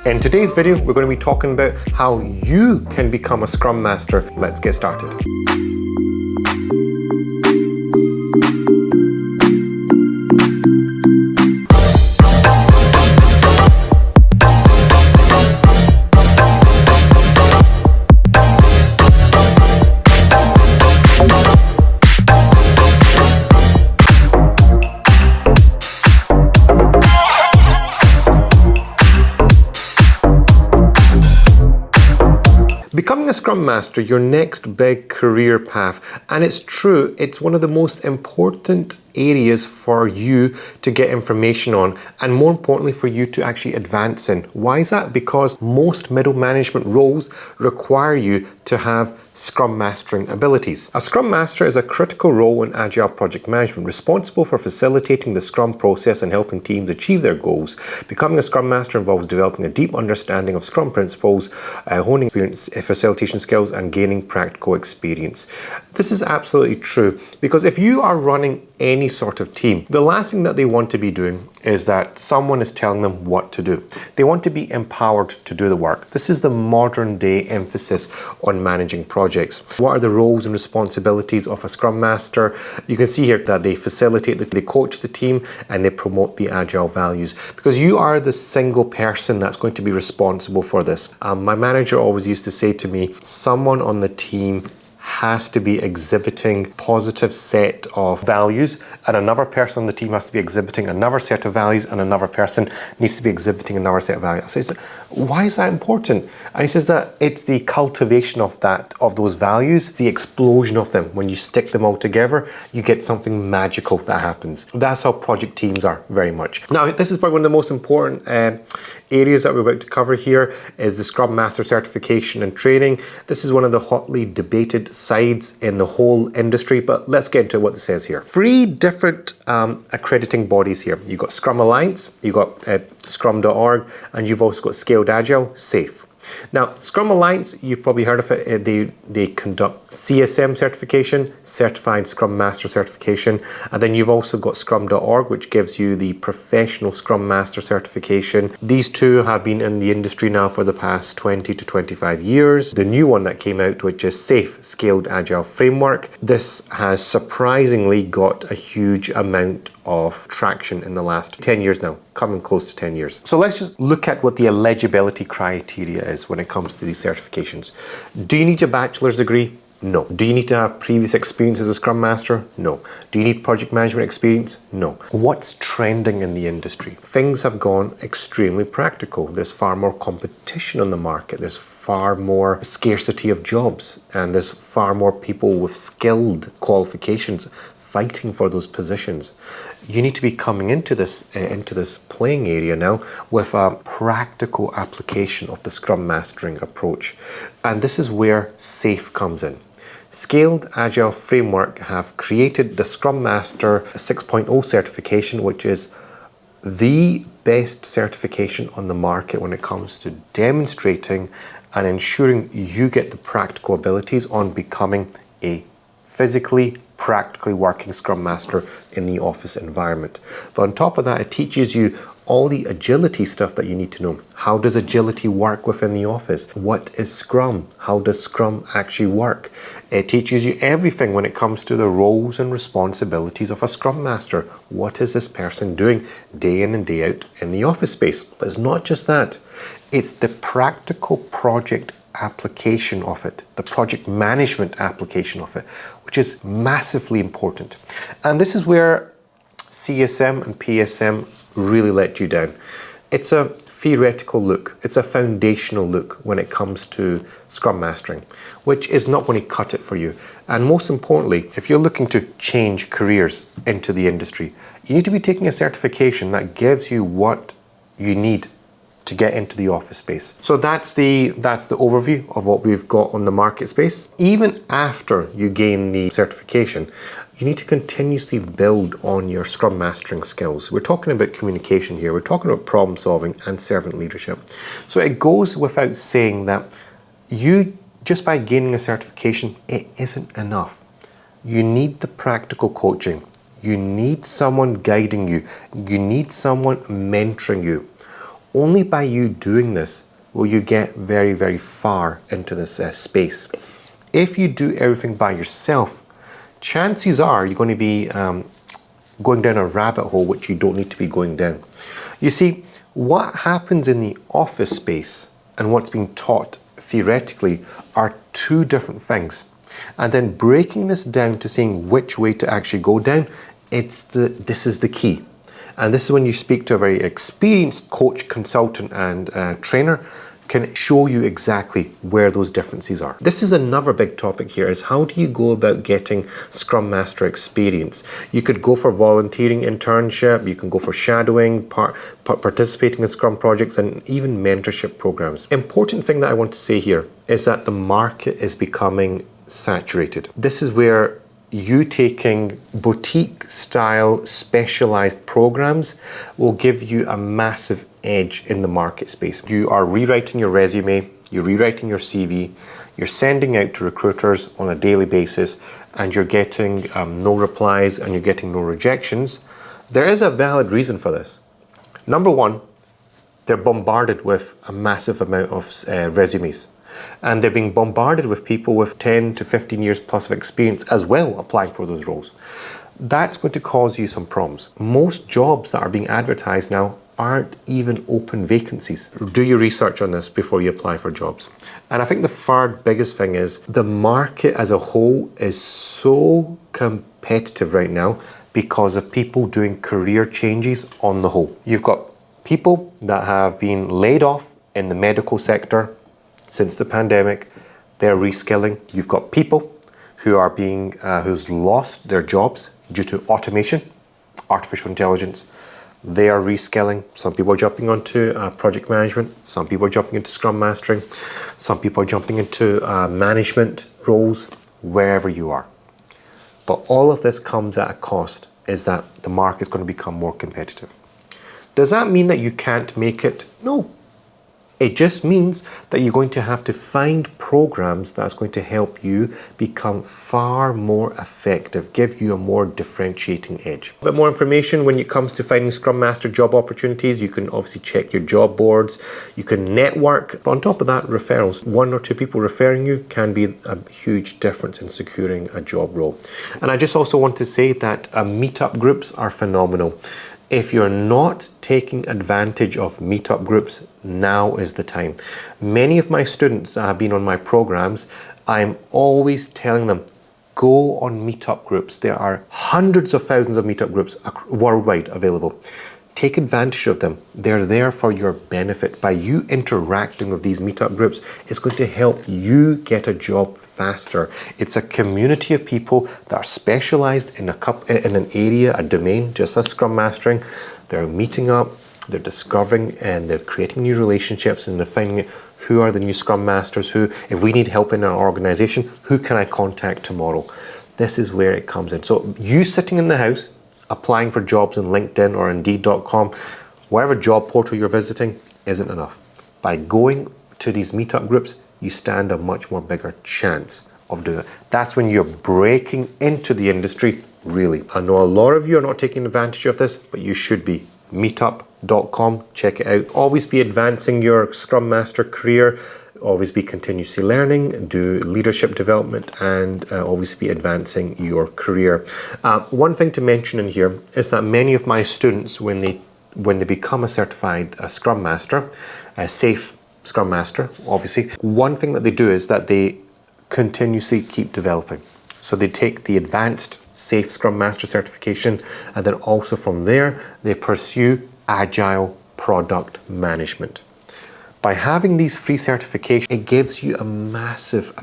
In today's video, we're going to be talking about how you can become a Scrum Master. Let's get started. Becoming a Scrum Master, your next big career path, and it's true, it's one of the most important areas for you to get information on, and more importantly for you to actually advance in. Why is that? Because most middle management roles require you to have Scrum Mastering abilities. A Scrum Master is a critical role in Agile project management, responsible for facilitating the Scrum process and helping teams achieve their goals. Becoming a Scrum Master involves developing a deep understanding of Scrum principles, honing experience, facilitation skills, and gaining practical experience. This is absolutely true, because if you are running any sort of team, the last thing that they want to be doing is that someone is telling them what to do. They want to be empowered to do the work. This is the modern day emphasis on managing projects. What are the roles and responsibilities of a Scrum Master? You can see here that they facilitate, they coach the team, and they promote the Agile values, because you are the single person that's going to be responsible for this. My manager always used to say to me, someone on the team has to be exhibiting positive set of values, and another person on the team has to be exhibiting another set of values, and another person needs to be exhibiting another set of values. I says, why is that important? And he says that it's the cultivation of those values, the explosion of them. When you stick them all together, you get something magical that happens. That's how project teams are, very much. Now, this is probably one of the most important areas that we're about to cover here is the Scrum Master certification and training. This is one of the hotly debated sides in the whole industry, but let's get into what it says here. 3 different accrediting bodies here. You've got Scrum Alliance, you've got Scrum.org, and you've also got Scaled Agile, SAFE. Now, Scrum Alliance, you've probably heard of it. They conduct CSM certification, Certified Scrum Master certification, and then you've also got Scrum.org, which gives you the Professional Scrum Master certification. These two have been in the industry now for the past 20 to 25 years. The new one that came out, which is SAFE, Scaled Agile Framework, this has surprisingly got a huge amount of traction in the last 10 years now, coming close to 10 years. So let's just look at what the eligibility criteria is when it comes to these certifications. Do you need a bachelor's degree? No. Do you need to have previous experience as a Scrum Master? No. Do you need project management experience? No. What's trending in the industry? Things have gone extremely practical. There's far more competition on the market. There's far more scarcity of jobs, and there's far more people with skilled qualifications fighting for those positions. You need to be coming into this playing area now with a practical application of the Scrum Mastering approach. And this is where SAFE comes in. Scaled Agile Framework have created the Scrum Master 6.0 certification, which is the best certification on the market when it comes to demonstrating and ensuring you get the practical abilities on becoming a physically, practically working Scrum Master in the office environment. But on top of that, it teaches you all the agility stuff that you need to know. How does agility work within the office? What is Scrum? How does Scrum actually work? It teaches you everything when it comes to the roles and responsibilities of a Scrum Master. What is this person doing day in and day out in the office space? But it's not just that. It's the practical project application of it, the project management application of it, which is massively important. And this is where CSM and PSM really let you down. It's a theoretical look, it's a foundational look when it comes to Scrum Mastering, which is not going to cut it for you. And most importantly, if you're looking to change careers into the industry, you need to be taking a certification that gives you what you need to get into the office space. So that's the overview of what we've got on the market space. Even after you gain the certification, you need to continuously build on your Scrum Mastering skills. We're talking about communication here. We're talking about problem solving and servant leadership. So it goes without saying that you, just by gaining a certification, it isn't enough. You need the practical coaching. You need someone guiding you. You need someone mentoring you. Only by you doing this will you get very, very far into this space. If you do everything by yourself, chances are you're going to be going down a rabbit hole which you don't need to be going down. You see, what happens in the office space and what's being taught theoretically are two different things. And then breaking this down to seeing which way to actually go down, this is the key. And this is when you speak to a very experienced coach, consultant, and trainer, can show you exactly where those differences are. This is another big topic here, is how do you go about getting Scrum Master experience? You could go for volunteering internship, you can go for shadowing, participating in Scrum projects, and even mentorship programs. Important thing that I want to say here is that the market is becoming saturated. This is where you taking boutique style specialized programs will give you a massive edge in the market space. You are rewriting your resume, you're rewriting your CV, you're sending out to recruiters on a daily basis, and you're getting no replies and you're getting no rejections. There is a valid reason for this. Number one, they're bombarded with a massive amount of resumes. And they're being bombarded with people with 10 to 15 years plus of experience as well applying for those roles. That's going to cause you some problems. Most jobs that are being advertised now aren't even open vacancies. Do your research on this before you apply for jobs. And I think the third biggest thing is the market as a whole is so competitive right now because of people doing career changes on the whole. You've got people that have been laid off in the medical sector since the pandemic, they're reskilling. You've got people who are who's lost their jobs due to automation, artificial intelligence. They are reskilling. Some people are jumping onto project management. Some people are jumping into Scrum Mastering. Some people are jumping into management roles, wherever you are. But all of this comes at a cost, is that the market is going to become more competitive. Does that mean that you can't make it? No. It just means that you're going to have to find programs that's going to help you become far more effective, give you a more differentiating edge. A bit more information when it comes to finding Scrum Master job opportunities. You can obviously check your job boards. You can network. On top of that, referrals. One or two people referring you can be a huge difference in securing a job role. And I just also want to say that meetup groups are phenomenal. If you're not taking advantage of meetup groups, now is the time. Many of my students that have been on my programs, I'm always telling them, go on meetup groups. There are hundreds of thousands of meetup groups worldwide available. Take advantage of them. They're there for your benefit. By you interacting with these meetup groups, it's going to help you get a job faster. It's a community of people that are specialized in an area, a domain, just as Scrum Mastering. They're meeting up, they're discovering, and they're creating new relationships, and they're finding who are the new Scrum Masters, who, if we need help in our organization, who can I contact tomorrow? This is where it comes in. So you sitting in the house, applying for jobs on LinkedIn or Indeed.com, whatever job portal you're visiting, isn't enough. By going to these meetup groups, you stand a much more bigger chance of doing it. That's when you're breaking into the industry, really. I know a lot of you are not taking advantage of this, but you should be. Meetup.com, check it out. Always be advancing your Scrum Master career. Always be continuously learning, do leadership development, and always be advancing your career. One thing to mention in here is that many of my students, when they become a certified Scrum Master, a safe Scrum Master, obviously, one thing that they do is that they continuously keep developing. So they take the advanced safe Scrum Master certification, and then also from there, they pursue agile product management. By having these free certifications, it gives you a massive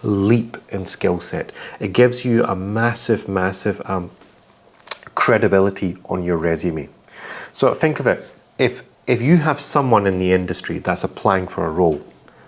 leap in skill set. It gives you a massive credibility on your resume. So think of it, if you have someone in the industry that's applying for a role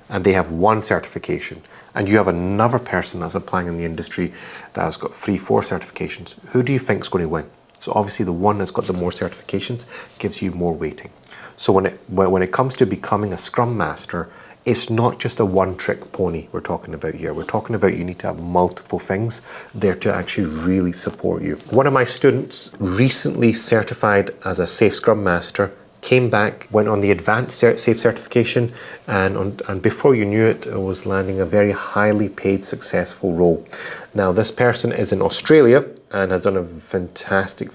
and they have one certification, and you have another person that's applying in the industry that has got 3-4 certifications, who do you think is going to win? So obviously the one that's got the more certifications gives you more weighting. So when it comes to becoming a Scrum Master, it's not just a one-trick pony we're talking about here. We're talking about you need to have multiple things there to actually really support you. One of my students recently certified as a safe Scrum Master came back, went on the advanced safe certification, and before you knew it, was landing a very highly paid, successful role. Now, this person is in Australia and has done a fantastic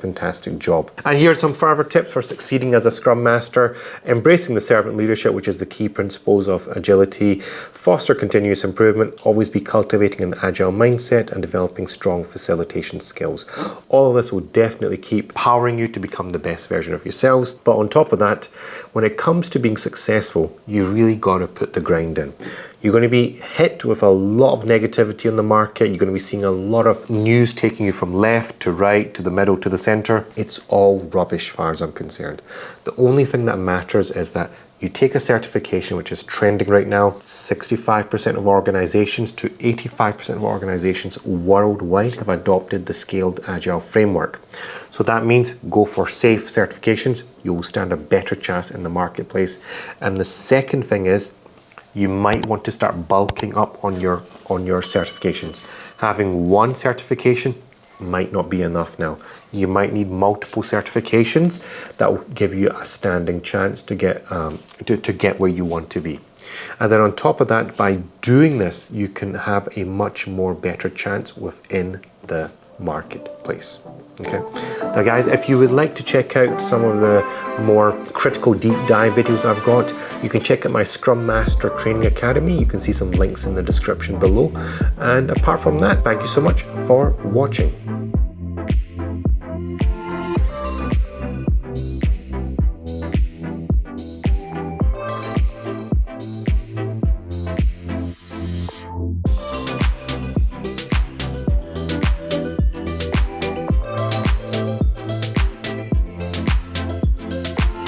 job. And here are some further tips for succeeding as a Scrum Master. Embracing the servant leadership, which is the key principles of agility. Foster continuous improvement. Always be cultivating an agile mindset and developing strong facilitation skills. All of this will definitely keep powering you to become the best version of yourselves. But on top of that, when it comes to being successful, you really got to put the grind in. You're going to be hit with a lot of negativity on the market. You're going to be seeing a lot of news taking you from left to right, to the middle, to the center. It's all rubbish as far as I'm concerned. The only thing that matters is that you take a certification, which is trending right now. 65% of organizations to 85% of organizations worldwide have adopted the Scaled Agile framework. So that means go for safe certifications. You will stand a better chance in the marketplace. And the second thing is, you might want to start bulking up on your certifications. Having one certification might not be enough now. You might need multiple certifications that will give you a standing chance to get where you want to be. And then on top of that, by doing this, you can have a much more better chance within the marketplace. Okay. Now guys, if you would like to check out some of the more critical deep dive videos I've got, you can check out my Scrum Master Training Academy. You can see some links in the description below. And apart from that, thank you so much for watching.